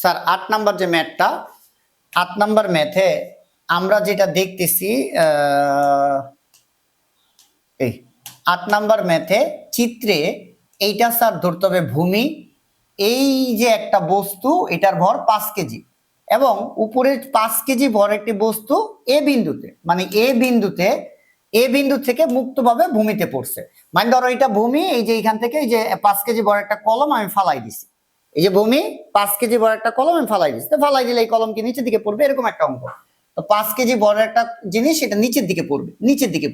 Sir 8 number যে ম্যাথটা 8 number ম্যাথে আমরা যেটা দেখতেছি এই 8 নাম্বার ম্যাথে চিত্রে এইটা স্যার ধরতে হবে ভূমি, এই যে একটা বস্তু এটার ভর 5 কেজি এবং উপরে 5 কেজি ভর একটি বস্তু এ বিন্দুতে, মানে এ বিন্দু থেকে মুক্তভাবে ভূমিতে পড়ছে। মানে ধরো এটা ভূমি, এই যে এখান থেকে এই যে 5 কেজি ভর একটা কলম আমি ফালাই দিছি, এই যে ভূমি 5 কেজি ভর একটা কলম আমি ফালাই দিছি, তো ফালাই দিলে এই কলম কি নিচের দিকে পড়বে, এরকম একটা অঙ্ক। তো 5 কেজি ভর একটা জিনিস এটা নিচের দিকে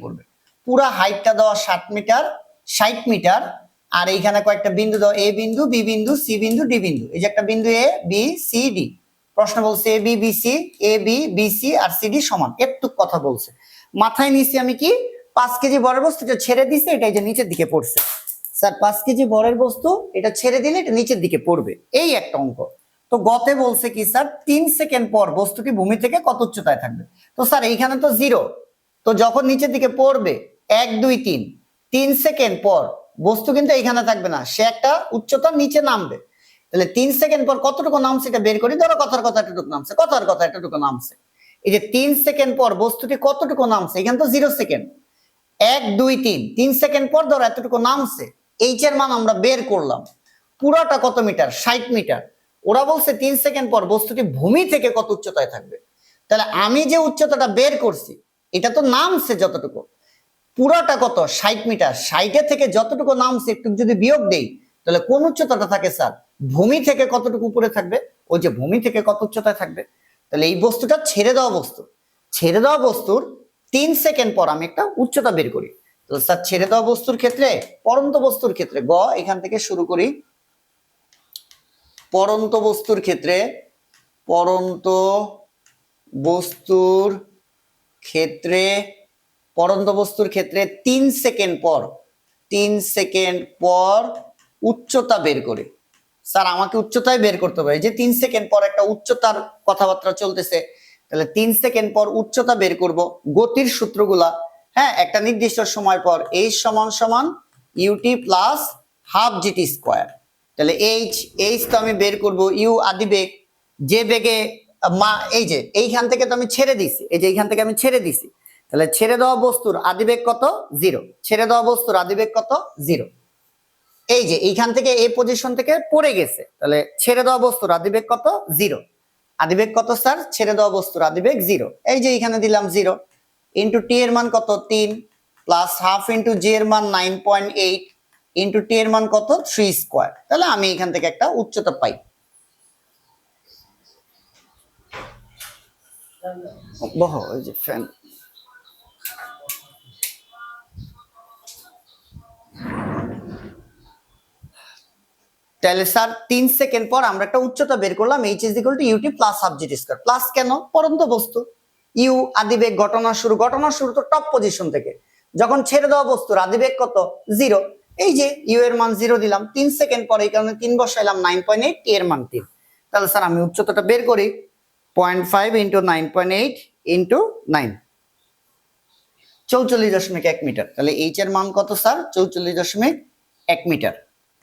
পড়বে। পুরা হাইটটা দেওয়া 60 মিটার আর এইখানে কয়েকটা বিন্দু দাও, এ বিন্দু, বি বিন্দু, সি বিন্দু, ডি বিন্দু। এই যে একটা বিন্দু এ বি সি ডি, প্রশ্ন বলছে A B B C, A B B C R C D সমান, একটু কথা বলছে। মাথায় নিছি আমি কি 5 কেজি বরের বস্তু এটা ছেড়ে দিছে, এটা এই যে নিচের দিকে পড়ছে। স্যার 5 কেজি বরের বস্তু এটা ছেড়ে দিলে এটা নিচের দিকে পড়বে, এই একটা অঙ্ক। তো গতে বলছে কি স্যার 3 সেকেন্ড পর বস্তুটি ভূমি থেকে কত উচ্চতায় থাকবে। তো স্যার এইখানে তো 0, তো যখন নিচের দিকে পড়বে 1 2 3 সেকেন্ড পর বস্তু কিন্তু এইখানে থাকবে না, সে একটা উচ্চতা নিচে নামবে। তাহলে 3 সেকেন্ড পর কতটুকু নামছে এটা বের করি। ধরো কথার কথা এতটুকু নামছে, কথার কথা এতটুকু নামছে। এই যে 3 সেকেন্ড পর বস্তুটি কতটুকু নামছে, এখানে তো 0 সেকেন্ড, 1 2 3 সেকেন্ড পর ধরো এতটুকু নামছে, এইচ এর মান আমরা বের করলাম। পুরাটা কত মিটার, 60 মিটার। ওরা বলছে 3 সেকেন্ড পর বস্তুটি ভূমি থেকে কত উচ্চতায় থাকবে। তাহলে আমি যে উচ্চতাটা বের করছি এটা তো নামছে যতটুকু, পুরাটা কত 60 মিটার, 60 থেকে যতটুকু নামছে একটু যদি বিয়োগ দেই তাহলে কোন উচ্চতাটা থাকে স্যার, ভূমি থেকে কতটুকু উপরে থাকবে, ওই যে ভূমি থেকে কত উচ্চতায় থাকবে। তাহলে এই বস্তুটা ছেড়ে দেওয়া বস্তুর 3 সেকেন্ড পর আমি একটা উচ্চতা বের করি। তো স্যার ছেড়ে দেওয়া বস্তুর ক্ষেত্রে, পড়ন্ত বস্তুর ক্ষেত্রে গ এখান থেকে শুরু করি। পড়ন্ত বস্তুর ক্ষেত্রে 3 সেকেন্ড পর উচ্চতা বের করে। স্যার আমাকে উচ্চতায় বের করতে হবে, যে 3 সেকেন্ড পর একটা উচ্চতার কথাবার্তা চলতেছে, তাহলে 3 সেকেন্ড পর উচ্চতা বের করব। গতির সূত্রগুলা, হ্যাঁ, একটা নির্দিষ্ট সময় পর h সমান সমান ut plus half GT square. তাহলে এইচ তো আমি বের করব, ইউ আদি বেগ, যে বেগে এই যে এইখান থেকে তো আমি ছেড়ে দিছি, এই যে এইখান থেকে আমি ছেড়ে দিছি, তাহলে ছেড়ে দেওয়া বস্তুর আদিবেগ কত, 0। ছেড়ে দেওয়া বস্তুর আদিবেগ কত, 0। এই যে এইখান থেকে এই পজিশন থেকে পড়ে গেছে, তাহলে ছেড়ে দেওয়া বস্তুর আদিবেগ কত, 0। আদিবেগ কত স্যার, ছেড়ে দেওয়া বস্তুর আদিবেগ 0। এই যে এইখানে দিলাম 0 ইন্টু টি এর মান কত 3 প্লাস হাফ ইন্টু জি এর মান 9.8 ইন্টু টি এর মান কত 3 স্কোয়ার। তাহলে আমি এখান থেকে একটা উচ্চতা পাই। বহ ওই যে ফ্যান। তাহলে স্যার 3 সেকেন্ড পর আমরা একটা উচ্চতা বের করলাম, h is equal to ut plus half GT square. Plus কেন, পরন্ত বস্তু, ইউ আদিবেগ ঘটনা শুরু তো টপ পজিশন থেকে, যখন ছেড়ে দেওয়া বস্তুর আদিবেগ কত, 0। এই যে ইউ এর মান 0 দিলাম, 3 সেকেন্ড পরে এই কারণে 3 বসাইলাম, 9.8, টি এর মান 3। তাহলে স্যার আমি উচ্চতাটা বের করি, 0.5 ইন্টু 9.8 ইন্টু 9, 44.1 মিটার। তাহলে এইচ এর মান কত স্যার, 44.1 মিটার।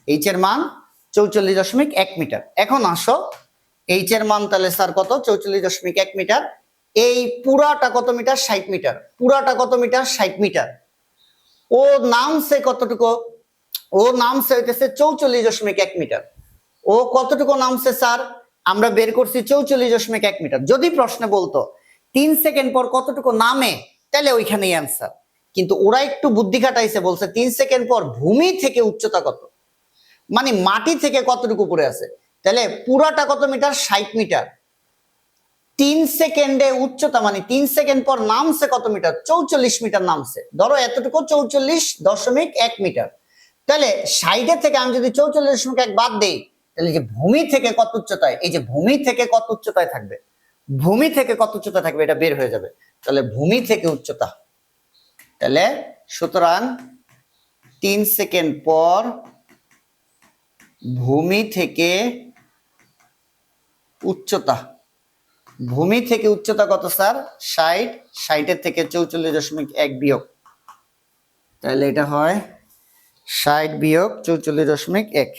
এইচ এর মান 44.1 মিটার। এখন আসো এইচ এর মান তাহলে স্যার কত, 44.1 মিটার। এই পুরাটা কত মিটার, 60 মিটার। পুরাটা কত মিটার, 60 মিটার। ও নামছে কতটুকু, ও নামছে হইতেছে 44.1 মিটার। ও কতটুকু নামছে স্যার, আমরা বের করছি 44.1 মিটার। যদি প্রশ্নে বলতো 3 সেকেন্ড পর কতটুকু নামে, তাহলে ওইখানেই অ্যান্সার। কিন্তু ওরা একটু বুদ্ধি খাটাইছে, বলছে 3 সেকেন্ড পর ভূমি থেকে উচ্চতা কত, মানে মাটি থেকে কতটুকু উপরে আছে। তাহলে পুরাটা কত মিটার, 60 মিটার। 3 সেকেন্ডে উচ্চতা মানে 3 সেকেন্ড পর নামছে কত মিটার, 44 মিটার নামছে। ধরো এতটুকু 44.1 মিটার। তাহলে 60 থেকে আমি যদি 44.1 বাদ দেই, তাহলে যে ভূমি থেকে কত উচ্চতায়, এই যে ভূমি থেকে কত উচ্চতায় থাকবে, ভূমি থেকে কত উচ্চতা থাকবে এটা বের হয়ে যাবে। তাহলে ভূমি থেকে উচ্চতা, তাহলে সুতরাং 3 সেকেন্ড পর ভূমি থেকে উচ্চতা, ভূমি থেকে উচ্চতা কত স্যার, 60, 60 থেকে 44.1 বিয়োগ, তাহলে এটা হয় 60 বিয়োগ 44.1।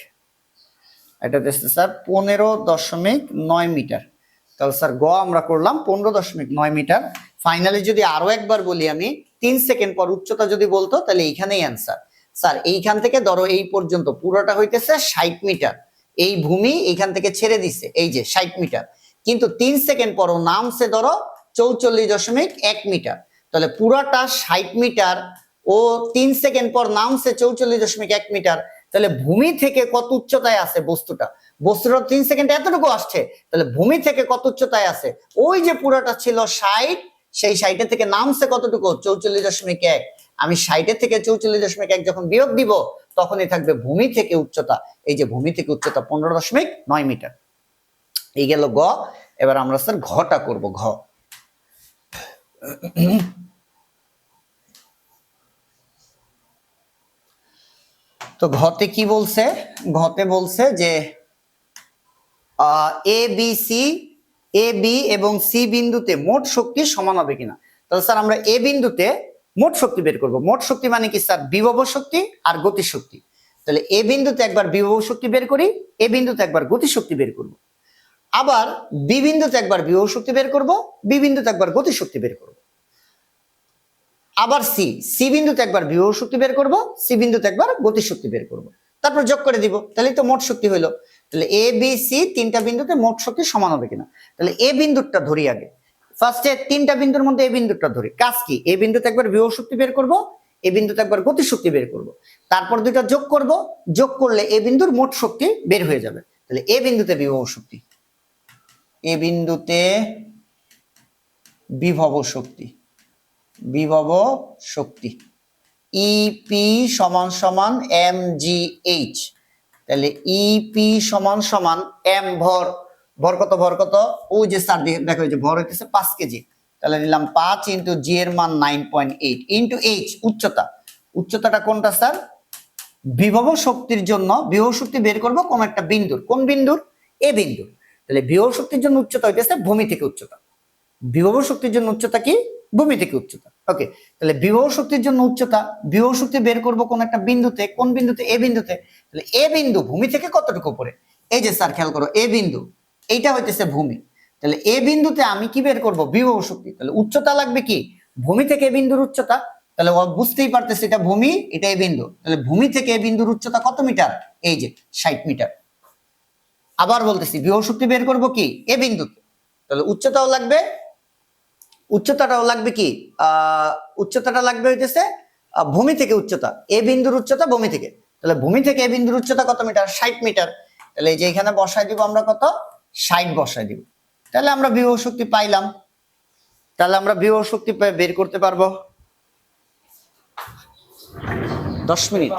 এটা হচ্ছে স্যার 15.9 মিটার। তাহলে স্যার গ আমরা করলাম 15.9 মিটার। ফাইনালি যদি আরো একবার বলি আমি, 3 সেকেন্ড পর উচ্চতা যদি বলতো তাহলে এইখানেই অ্যান্সার। স্যার এইখান থেকে ধরো এই পর্যন্ত পুরোটা হইতেছে 60 মিটার, এই ভূমি এইখান থেকে ছেড়ে দিছে এই যে 60 মিটার, কিন্তু 3 সেকেন্ড পরও নামছে ধরো 44.1 মিটার। তাহলে পুরাটা 60 মিটার ও 3 সেকেন্ড পর নামছে 44.1 মিটার। তাহলে ভূমি থেকে কত উচ্চতায় আছে বস্তুটা? বস্তুটা 3 সেকেন্ডে এতটুকু আসছে, তাহলে ভূমি থেকে কত উচ্চতায় আছে? ওই যে পুরাটা ছিল 60, সেই 60 থেকে নামছে কতটুকু? 44.1। আমি 60 থেকে 44.1 যখন বিয়োগ দিব তখনই থাকবে ভূমি থেকে উচ্চতা। এই যে ভূমি থেকে উচ্চতা 15.9 মিটার। এই গেল গ। এবার আমরা স্যার ঘটা করব। ঘ তো ঘতে কি বলছে? ঘতে বলছে যে এ বি এবং সি বিন্দুতে মোট শক্তি সমান হবে কিনা। তাহলে স্যার আমরা এ বিন্দুতে মোট শক্তি বের করব। মোট শক্তি মানে কি স্যার? বিভব শক্তি আর গতি শক্তি। তাহলে এ বিন্দুতে একবার বিভব শক্তি বের করি, এ বিন্দুতে একবার গতি শক্তি বের করব। আবার বি বিন্দুতে একবার বিভব শক্তি বের করব, বি বিন্দুতে একবার গতি শক্তি বের করব। আবার সি বিন্দুতে একবার বিভব শক্তি বের করব, সি বিন্দুতে একবার গতি শক্তি বের করব। তারপর যোগ করে দিব, তাহলেই তো মোট শক্তি হইলো। তাহলে এ বি সি তিনটা বিন্দুতে মোট শক্তি সমান হবে কিনা। তাহলে এ বিন্দুটা ধরি আগে। ফার্স্টে তিনটা বিন্দুর মধ্যে এ বিন্দুটা ধরি। কাজ কি? এ বিন্দুতে একবার বিভব শক্তি বের করব, এ বিন্দুতে একবার গতি শক্তি বের করব। তারপর দুইটা যোগ করব, যোগ করলে এ বিন্দুর মোট শক্তি বের হয়ে যাবে। তাহলে এ বিন্দুতে বিভব শক্তি, এ বিন্দুতে বিভব শক্তি, বিভব শক্তি ইপি সমান সমান এম জি এইচ। তাহলে ইপি সমান সমান এম ভর, ভর কত? ভর কত? ওই যে স্যার দেখো যে ভর হইতেছে 5 কেজি। তাহলে নিলাম 5 ইন্টু জি এর মান 9.8 ইন্টু এইচ উচ্চতা। উচ্চতাটা কোনটা স্যার? বিভব শক্তির জন্য বিভব শক্তি বের করব কোন একটা বিন্দুর। কোন বিন্দুর? এ বিন্দুর। তাহলে বিভব শক্তির জন্য উচ্চতা হইতেছে ভূমি থেকে উচ্চতা। বিভব শক্তির জন্য উচ্চতা কি? ভূমি থেকে উচ্চতা। ওকে, তাহলে বিভব শক্তির জন্য উচ্চতা, বিভব শক্তি বের করব কোন একটা বিন্দুতে। কোন বিন্দুতে? এ বিন্দুতে। তাহলে এ বিন্দু ভূমি থেকে কতটুকু উপরে? এই যে স্যার খেয়াল করো, এ বিন্দু এইটা হইতেছে ভূমি। তাহলে এ বিন্দুতে আমি কি বের করব? বিভব শক্তি। তাহলে উচ্চতা লাগবে কি? ভূমি থেকে এ বিন্দুর উচ্চতা। তাহলে বুঝতেই পারতেছি এটা ভূমি, এটা এ বিন্দু। তাহলে ভূমি থেকে এ বিন্দুর উচ্চতা কত মিটার? এই যে 60 মিটার। আবার বলতেছি বিভব শক্তি বের করব কি? এ বিন্দুতে। তাহলে উচ্চতাও লাগবে, উচ্চতাটাও লাগবে কি? উচ্চতাটা লাগবে হইতেছে ভূমি থেকে উচ্চতা। এ বিন্দুর উচ্চতা ভূমি থেকে। তাহলে ভূমি থেকে এ বিন্দুর উচ্চতা কত মিটার? 60 মিটার। তাহলে এই যে এখানে বসাই দিব আমরা কত? 60 বসাই দিব। তাহলে আমরা বিভব শক্তি পাইলাম। তাহলে আমরা বিভব শক্তি বের করতে পারবো। 10 মিনিট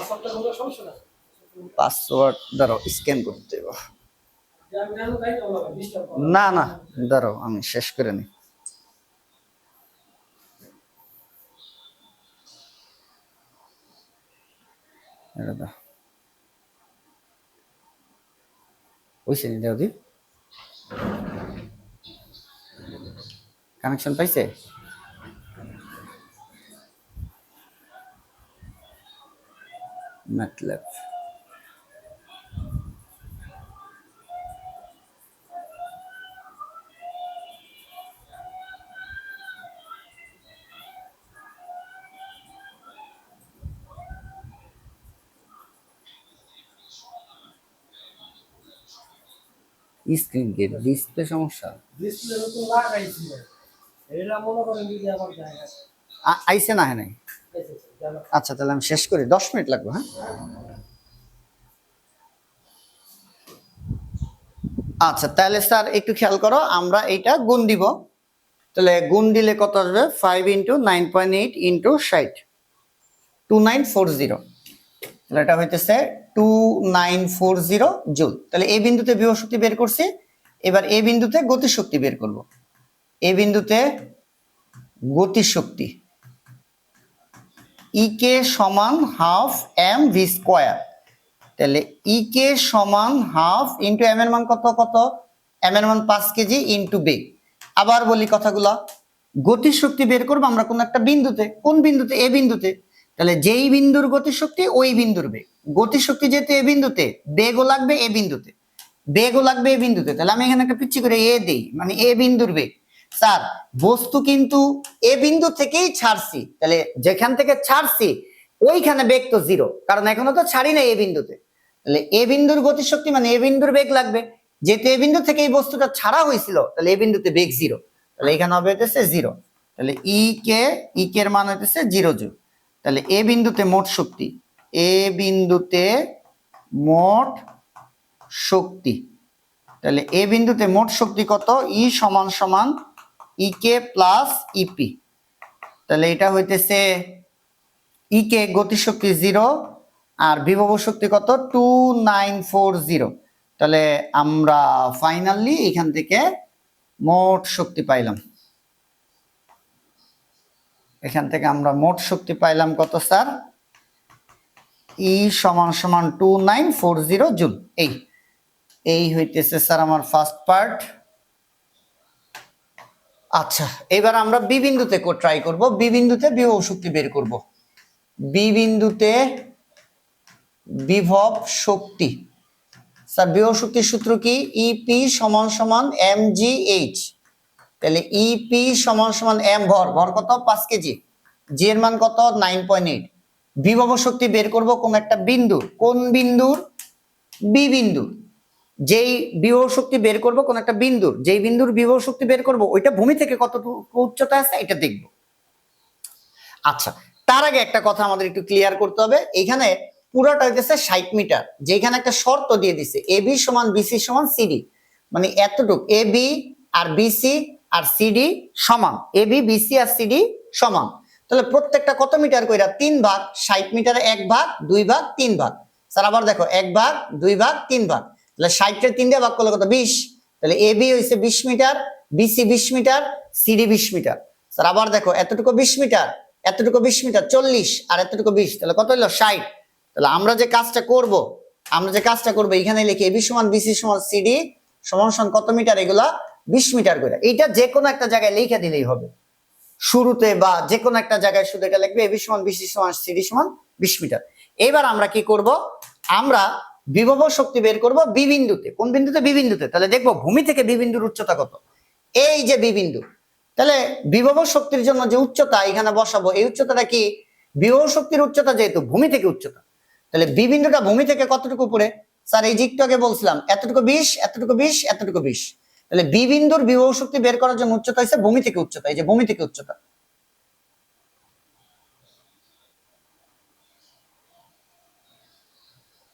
পাসওয়ার্ড দাঁড়াও স্ক্যান করতে দেব। না না দাঁড়াও আমি শেষ করে নিই। কানেকশন পাইছে? ম্যাটল্যাব স্ক্রিন গেট ডিসপ্লে সমস্যা, ডিসপ্লে নতুন লাগাইছি এরা মনে করেন যদি আবার জায়গা আইছে না হয় নাই। আচ্ছা তাহলে আমি শেষ করি, 10 মিনিট লাগবে। হ্যাঁ আচ্ছা তাহলে স্যার একটু খেয়াল করো, আমরা এটা গুণ দিব। তাহলে গুণ দিলে কত আসবে? 5 ইন্টু 9.8 ইন্টু 60, 2940। তাহলে এটা হইতেছে 2940 জুল। তাহলে এই বিন্দুতে বিভব শক্তি বের করছি। এবার এই বিন্দুতে গতি শক্তি বের করব। এই বিন্দুতে গতি শক্তি ই কে সমান হাফ এম ভি স্কোয়ার। তাহলে ই কে সমান হাফ ইন্টু এম এর মান কত? কত? এম এর মান 5 কেজি ইন্টু বেগ। আবার বলি কথাগুলা, গতি শক্তি বের করবো আমরা কোন একটা বিন্দুতে। কোন বিন্দুতে? এ বিন্দুতে। তাহলে যেই বিন্দুর গতি শক্তি ওই বিন্দুর বেগ। গতি শক্তি যেহেতু এ বিন্দুতে, বেগও লাগবে এ বিন্দুতে। বেগও লাগবে এ বিন্দুতে, তাহলে আমি এখানে একটা পিচ্ছি করে এ দেই, মানে এ বিন্দুর বেগ। স্যার বস্তু কিন্তু এ বিন্দু থেকেই ছাড়ছি, তাহলে যেখান থেকে ছাড়ছি ওইখানে বেগ তো জিরো, কারণ এখনো তো ছাড়ি না এ বিন্দুতে। তাহলে এ বিন্দুর গতিশক্তি মানে এ বিন্দুর বেগ লাগবে, যেহেতু এ বিন্দু থেকে এই বস্তুটা ছাড়া হয়েছিল, তাহলে এ বিন্দুতে বেগ জিরো, তাহলে এখানে হবে হইতেছে জিরো। তাহলে ই কে এর মান হইতেছে 0 জুল। তাহলে এ বিন্দুতে মোট শক্তি, এ বিন্দুতে মোট শক্তি, তাহলে এ বিন্দুতে মোট শক্তি কত? ই সমান সমান ই কে প্লাস ইপি। তাহলে এটা হইতেছে ই কে গতিশক্তি 0 আর বিভব শক্তি কত? 2940। তাহলে আমরা ফাইনালি এখান থেকে মোট শক্তি পাইলাম, এখান থেকে আমরা মোট শক্তি পাইলাম কত স্যার? ই সমান সমান 2940 জুল। এই হইতেছে স্যার আমার ফার্স্ট পার্ট। আচ্ছা, এবার আমরা বি বিন্দুতে ট্রাই করব, বি বিন্দুতে বিভব শক্তি বের করব। বি বিন্দুতে বিভব শক্তি, স্যার বিভব শক্তির সূত্র কি? ইপি সমান সমান এম জি এইচ। তাহলে ইপি সমান সমান এম ভর কত? 5 কেজি, জি এর মান কত? 9.8। বিভব শক্তি বের করব কোন একটা বিন্দু, কোন বিন্দুর? বি বিন্দু। যেই বিভব শক্তি বের করব কোন একটা বিন্দুর, যেই বিন্দুর বিভব শক্তি বের করব ওইটা ভূমি থেকে কতটুকু উচ্চতা আছে এটা দেখব। আচ্ছা, তার আগে একটা কথা আমাদের একটু ক্লিয়ার করতে হবে। এখানে পুরোটা হইতেছে 60 মিটার, যেখানে একটা শর্ত দিয়ে দিছে এবি সমান বিসি সমান সিডি, মানে এতটুক এবি আর বিসি আর সিডি সমান, এবি বিসি আর সিডি সমান। তাহলে প্রত্যেকটা কত মিটার কইরা? 3 ভাগ, 60 মিটারে 1 ভাগ, 2 ভাগ, 3 ভাগ। স্যার আবার দেখো 1 ভাগ, 2 ভাগ, 3 ভাগ, তাহলে 60 কে 3 দিয়ে ভাগ করলে কত? 20। তাহলে এবি হইছে 20 metre, BC 20 metre, CD 20 metre. Sir আবার দেখো এতটুকু 20 মিটার, এতটুকু 20 মিটার, 40 আর এতটুকু 20, তাহলে কত হলো? 60। তাহলে আমরা যে কাজটা করব এখানে লিখে এবি সমান বিসি সমান সিডি সমান সমান কত মিটার? এগুলা 20 মিটার করে। এইটা যে কোনো একটা জায়গায় লিখে দিলেই হবে, শুরুতে বা যে কোনো একটা জায়গায় শুধু এটা লিখবে এবি সমান বিসি সমান সিডি সমান 20 মিটার। এবার আমরা কি করব? আমরা বিভব শক্তি বের করব বি বিন্দুতে। কোন বিন্দুতে? বি বিন্দুতে। তাহলে দেখবো ভূমি থেকে বি বিন্দুর উচ্চতা কত। এই যে বি বিন্দু, তাহলে বিভব শক্তির জন্য যে উচ্চতা এখানে বসাবো, এই উচ্চতাটা কি? বিভব শক্তির উচ্চতা যেহেতু ভূমি থেকে উচ্চতা, তাহলে বি বিন্দুটা ভূমি থেকে কতটুকু উপরে? স্যার এই যে একটু আগে বলছিলাম এতটুকু 20, এতটুকু 20, এতটুকু 20। তাহলে বি বিন্দুর বিভব শক্তি বের করার জন্য উচ্চতা হচ্ছে ভূমি থেকে উচ্চতা, এই যে ভূমি থেকে উচ্চতা।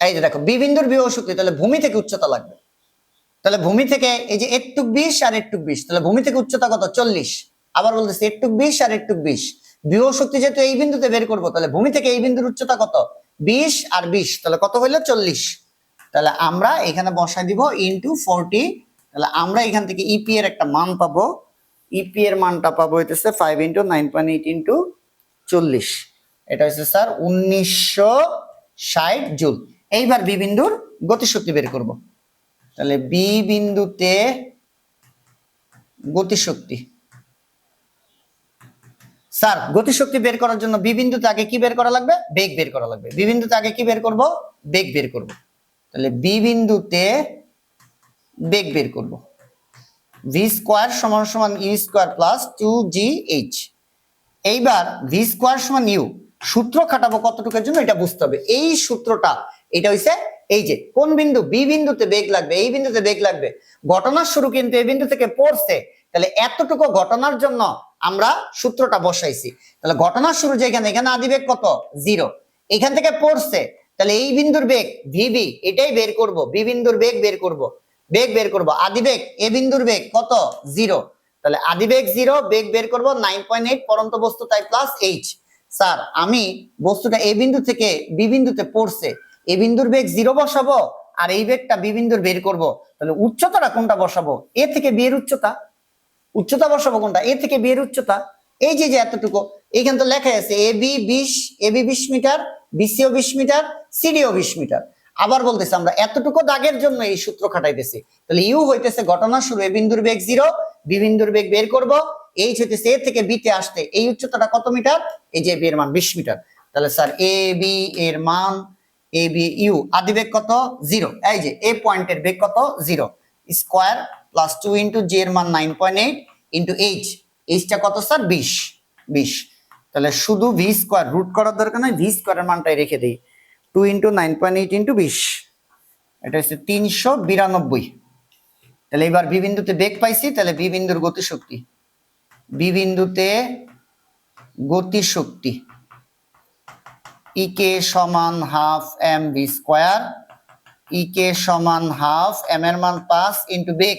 এই যে দেখো বি বিন্দুর বিভব শক্তি, তাহলে ভূমি থেকে উচ্চতা লাগবে। তাহলে ভূমি থেকে এই যে একটু 20 আর একটু 20, তাহলে ভূমি থেকে উচ্চতা কত? 40। আবার বলতেছি একটু 20 আর একটু 20, বিভব শক্তি যেহেতু এই বিন্দুতে বের করব, তাহলে ভূমি থেকে এই বিন্দুর উচ্চতা কত? 20 আর 20, তাহলে কত হইলো? 40। তাহলে আমরা এখানে বসাই দিব ইনটু 40। তাহলে আমরা এখান থেকে ইপি এর একটা মান পাবো, ইপি এর মানটা পাবো হইতেছে 5 ইনটু 9.8 ইনটু 40, এটা হচ্ছে স্যার 1960 জুল। এইবার বি বিন্দুর গতিশক্তি বের করব। তাহলে বি বিন্দুতে গতিশক্তি, স্যার গতিশক্তি বের করার জন্য বি বিন্দুতে আগে কি বের করা লাগবে? বেগ বের করা লাগবে। বি বিন্দুতে আগে কি বের করব? বেগ বের করব। তাহলে বি বিন্দুতে বেগ বের করব, ভি স্কয়ার সমান সমান ইউ স্কয়ার প্লাস 2gh। এইবার ভি স্কয়ার সমান ইউ, সূত্র খাটাবো কতটুকুর জন্য এটা বুঝতে হবে। এই সূত্রটা এটা হইছে এই যে কোন বিন্দু? বি বিন্দুতে বেগ লাগবে, এই বিন্দুতে বেগ লাগবে। ঘটনার শুরু কিন্তু এই বিন্দু থেকে পড়ছে, তাহলে এতটুকু ঘটনার জন্য আমরা সূত্রটা বসাইছি। তাহলে ঘটনার শুরু যেখানে, এখানে আদিবেগ কত? 0। এখান থেকে পড়ছে, তাহলে এই বিন্দুর বেগ ভিবি এটাই বের করব, বি বিন্দুর বেগ বের করব, বেগ বের করব। আদিবেগ এ বিন্দুর বেগ কত? 0। তাহলে আদিবেগ 0, বেগ বের করব 9.8, পরন্ত বস্তু তাই প্লাস এইচ। স্যার আমি বস্তুটা এ বিন্দু থেকে বি বিন্দুতে পড়ছে, এ বিন্দুর বেগ 0 বসাবো আর এই বেগটা বি বিন্দুর বের করব, তাহলে উচ্চতাটা কোনটা বসাবো? এ থেকে বি এর উচ্চতা, উচ্চতা বসাবো কোনটা? এ থেকে বি এর উচ্চতা। এই যে এতটুকু, এইখানে তো লেখা আছে AB 20, AB 20 metre, বিসিও 20 metre, সিডিও 20 metre. আবার বলতেছে আমরা এতটুকু দাগের জন্য এই সূত্র খাটাইতেছি। তাহলে ইউ হইতেছে ঘটনা শুরু, এ বিন্দুর বেগ 0, বি বিন্দুর বেগ বের করব, এইচ হইতেছে এ থেকে বি তে আসতে এই উচ্চতাটা কত মিটার? এই যে বি এর মান 20 মিটার। তাহলে স্যার এ বি এর মান এ বি ইউ, আদি বেগ কত 0, এই যে এ পয়েন্টের বেগ কত 0, স্কয়ার প্লাস 2 ইন্টু জি এর মান 9.8 ইন্টু এইচ, এইচটা কত স্যার 20, তাহলে শুধু ভি স্কয়ার, রুট করার দরকার নাই, ভি স্কয়ারের মানটাই রেখে দেই, 2 ইন্টু 9.8 ইন্টু 20, এটা হচ্ছে 392। তাহলে এবার বি বিন্দুতে বেগ পাইছি, তাহলে বি বিন্দুর গতিশক্তি, বি বিন্দুতে গতিশক্তি ইকে সমান হাফ এম ভি স্কয়ার, ইকে সমান হাফ এম এর মান 5 ইন্টু বেগ,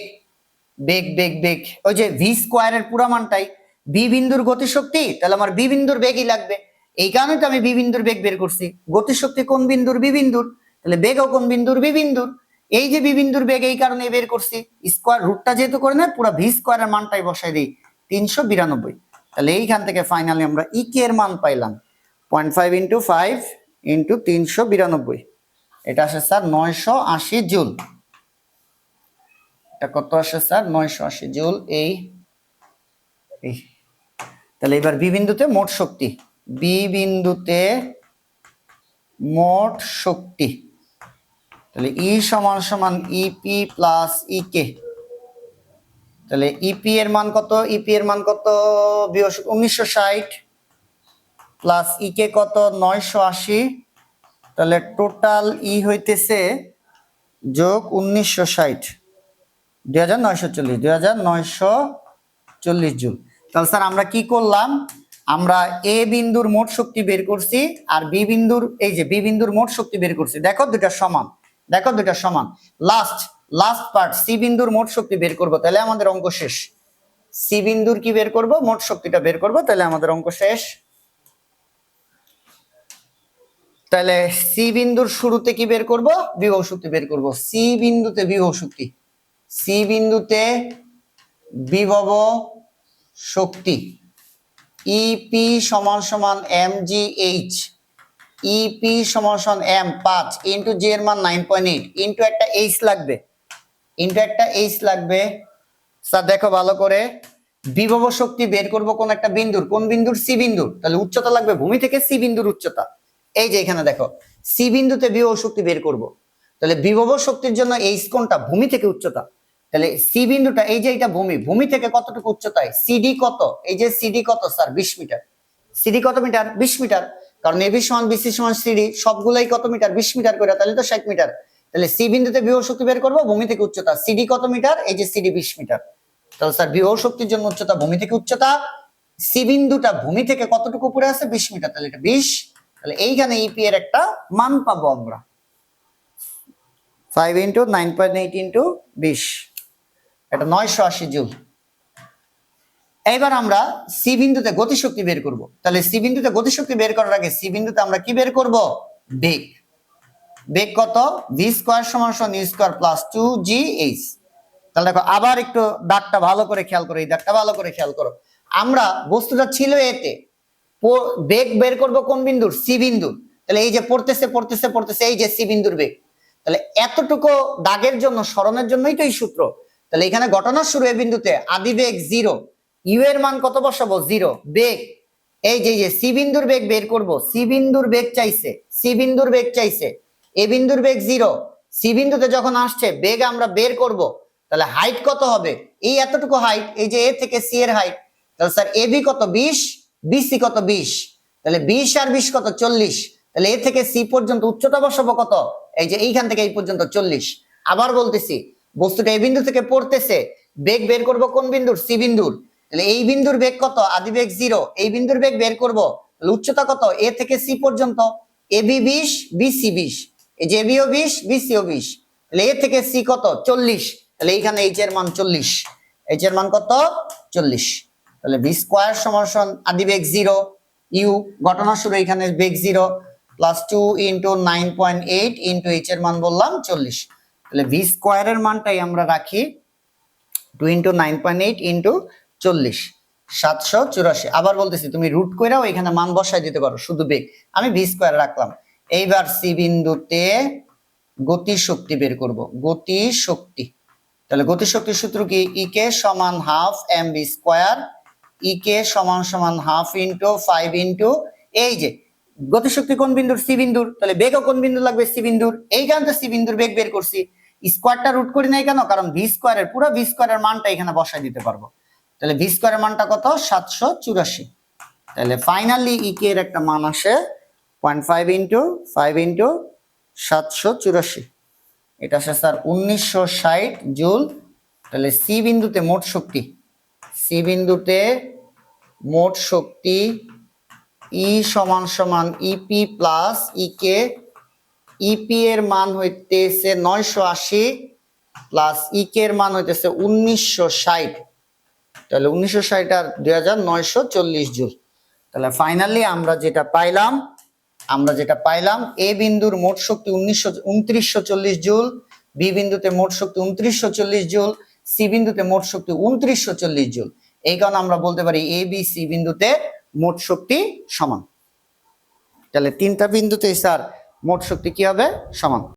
বেগ ওই যে ভি স্কয়ারের পুরো মানটাই, বি বিন্দুর গতিশক্তি, তাহলে আমার বি বিন্দুর বেগই লাগবে, এই কারণে তো আমি বি বিন্দুর বেগ বের করছি, গতিশক্তি কোন বিন্দুর, বি বিন্দুর, তাহলে বেগও কোন বিন্দুর, বি বিন্দুর, এই যে বি বিন্দুর বেগ, এই কারণে বের করছি, স্কয়ার রুটটা যেহেতু করে না, পুরো ভি স্কয়ারের মানটাই বসাই দেই 392, তাহলে এইখান থেকে ফাইনালি আমরা ইকে এর মান পাইলাম 0.5 ইন্টু 5 ইন্টু 392, এটা আসে স্যার 980 জুল, এটা কত আসে স্যার 980 জুল, এই তাহলে এবার বি বিন্দুতে মোট শক্তি, বি বিন্দুতে মোট শক্তি, তাহলে ই সমান সমান ইপি প্লাস ইকে, তাহলে ইপি এর মান কত, ইপি এর মান কত 1960 প্লাস ইকে কত 980, তাহলে টোটাল ই হইতেছে যোগ 1960 2940 জুল। তাহলে স্যার আমরা কি করলাম, আমরা এ বিন্দুর মোট শক্তি বের করছি, আর বি বিন্দুর, এই যে বি বিন্দুর মোট শক্তি বের করছি, দেখো দুটা সমান, দেখো দুটা সমান, লাস্ট পার্ট সি বিন্দুর মোট শক্তি বের করব, তাহলে আমাদের অঙ্ক শেষ, সি বিন্দুর কি বের করব, মোট শক্তিটা বের করব, তাহলে আমাদের অঙ্ক শেষ। তাহলে সি বিন্দুর শুরুতে কি বের করব, বিভব শক্তি বের করব, সি বিন্দুতে বিভব শক্তি, সি বিন্দুতে বিভব শক্তি ইপি সমান সমান এম জি এইচ, ইপি সমান সমান এম 5 ইন্টু জি এর মান 9.8 ইন্টু একটা এইচ লাগবে, ইন্টু একটা এইচ লাগবে। স্যার দেখো ভালো করে, বিভব শক্তি বের করব কোন একটা বিন্দুর, কোন বিন্দুর, সি বিন্দুর, তাহলে উচ্চতা লাগবে ভূমি থেকে সি বিন্দুর উচ্চতা, এই যে এখানে দেখো সি বিন্দুতে বিভব শক্তি বের করব, তাহলে বিভব শক্তির জন্য এইচ কোনটা, ভূমি থেকে উচ্চতা, তাহলে সি বিন্দুটা, এই যে এটা ভূমি, ভূমি থেকে কতটুকু উচ্চতায়, সিডি কত, এই যে সিডি কত স্যার 20 মিটার, সিডি কত মিটার 20 মিটার, কারণ এবি সমান বিসি সমান সিডি সবগুলাই কত মিটার 20 মিটার করে, তাহলে তো 60 মিটার, তাহলে সি বিন্দুতে বিভব শক্তি বের করব ভূমি থেকে উচ্চতা, সিডি কত মিটার, এই যে সিডি 20 মিটার, তাহলে স্যার বিভব শক্তির জন্য উচ্চতা ভূমি থেকে উচ্চতা, সি বিন্দুটা ভূমি থেকে কতটুকু উপরে আছে 20 মিটার, তাহলে এটা 20, তাহলে এইখানে ইপি এর একটা মান পাবো আমরা 5 ইন্টু 9.8 ইন্টু 20, এটা 980 জুল। এবার আমরা সি বিন্দুতে গতিশক্তি বের করব, তাহলে সি বিন্দুতে গতিশক্তি বের করার আগে সি বিন্দুতে আমরা কি বের করব, বেগ, বেগ কত, ভি স্কয়ার সমান সমান ইউ স্কয়ার প্লাস 2gh, তাহলে দেখো আবার একটু দাগটা ভালো করে খেয়াল করো, এই দাগটা ভালো করে খেয়াল করো, আমরা বস্তুটা ছিল এতে, বেগ বের করব কোন বিন্দুর, সি বিন্দুর, তাহলে এই যে পড়তেছে এই যে সি বিন্দুর বেগ, তাহলে এতটুকু দাগের জন্য, স্মরণের জন্যই তো এই সূত্র, তাহলে এখানে ঘটনার শুরু এ বিন্দুতে, আদি বেগ 0, ইউ এর মান কত বসাবো 0, বেগ, এই যে সি বিন্দুর বেগ বের করব, সি বিন্দুর বেগ চাইছে, সি বিন্দুর বেগ চাইছে, এ বিন্দুর বেগ 0, সি বিন্দুতে যখন আসছে বেগ আমরা বের করব, তাহলে হাইট কত হবে, এই এতটুকু হাইট, এই যে এ থেকে সি এর হাইট, তাহলে স্যার এবি কত 20, বিসি কত 20, তাহলে 20 আর 20 কত 40, তাহলে এ থেকে সি পর্যন্ত উচ্চতা বসাবো কত, এই যে এইখান থেকে এই পর্যন্ত 40, আবার বলতেছি বস্তুটা এই বিন্দু থেকে পড়তেছে, বেগ বের করব কোন বিন্দুর, সি বিন্দুর, তাহলে এই বিন্দুর বেগ কত, আদি বেগ 0, এই বিন্দুর বেগ বের করব, তাহলে উচ্চতা কত, এ থেকে সি পর্যন্ত, এবি 20 বিসি 20, এই যে এবিও 20 বিসিও 20, তাহলে এ থেকে সি কত 40, তাহলে এইখানে এইচ এর মান 40, এইচ এর মান কত 40, তাহলে ভি স্কয়ার সমান সমান আদি বেগ 0, ইউ ঘটনা শুরু এখানে বেগ 0 প্লাস 2 ইন্টু 9.8 ইন্টু এইচ এর মান বললাম 40, তাহলে ভি স্কয়ারের মানটাই আমরা রাখি 2 ইন্টু 9.8 ইন্টু 40, 784। আবার বলতেছি তুমি রুট কইরাও এখানে মান বসাই দিতে পারো, শুধু বেগ, আমি ভি স্কয়ার রাখলাম। এইবার সি বিন্দুতে গতি শক্তি বের করব, গতি শক্তি, তাহলে গতি শক্তির সূত্র কি, ইকে সমান হাফ এম ভি স্কয়ার, ইকে সমান সমান হাফ ইন্টু 5 ইন্টু এই যে গতিশক্তি কোন বিন্দুর? সি বিন্দুর। তাহলে বেগও কোন বিন্দু লাগবে? সি বিন্দুর। এই কারণে তো সি বিন্দুর বেগ বের করছি। স্কোয়ারটা রুট করি নাই কেন? কারণ ভি স্কোয়ারের পুরো ভি স্কোয়ারের মানটা এখানে বসাই দিতে পারবো। তাহলে ভি স্কোয়ারের মানটা কত? 784। তাহলে ফাইনালি ইকে এর একটা মান আসে 0.5 ইন্টু 5 ইন্টু 784। এটা আসে স্যার 1960 জুল। তাহলে সি বিন্দুতে মোট শক্তি, সি বিন্দুতে মোট শক্তি ই সমান সমান ইপি প্লাস ইকে। ইপি এর মান হইতেছে 980 প্লাস ইকে এর মান হইতেছে 1960। তাহলে 1960 আর 2000 940 জুল। তাহলে ফাইনালি আমরা যেটা পাইলাম এ বিন্দুর মোট শক্তি 2940 জুল, বি বিন্দুতে মোট শক্তি 2940 জুল, সি বিন্দুতে মোট শক্তি 2940 জুল। এই কারণে আমরা বলতে পারি এ বি সি বিন্দুতে মোট শক্তি সমান। তাহলে তিনটা বিন্দুতে স্যার মোট শক্তি কি হবে? সমান।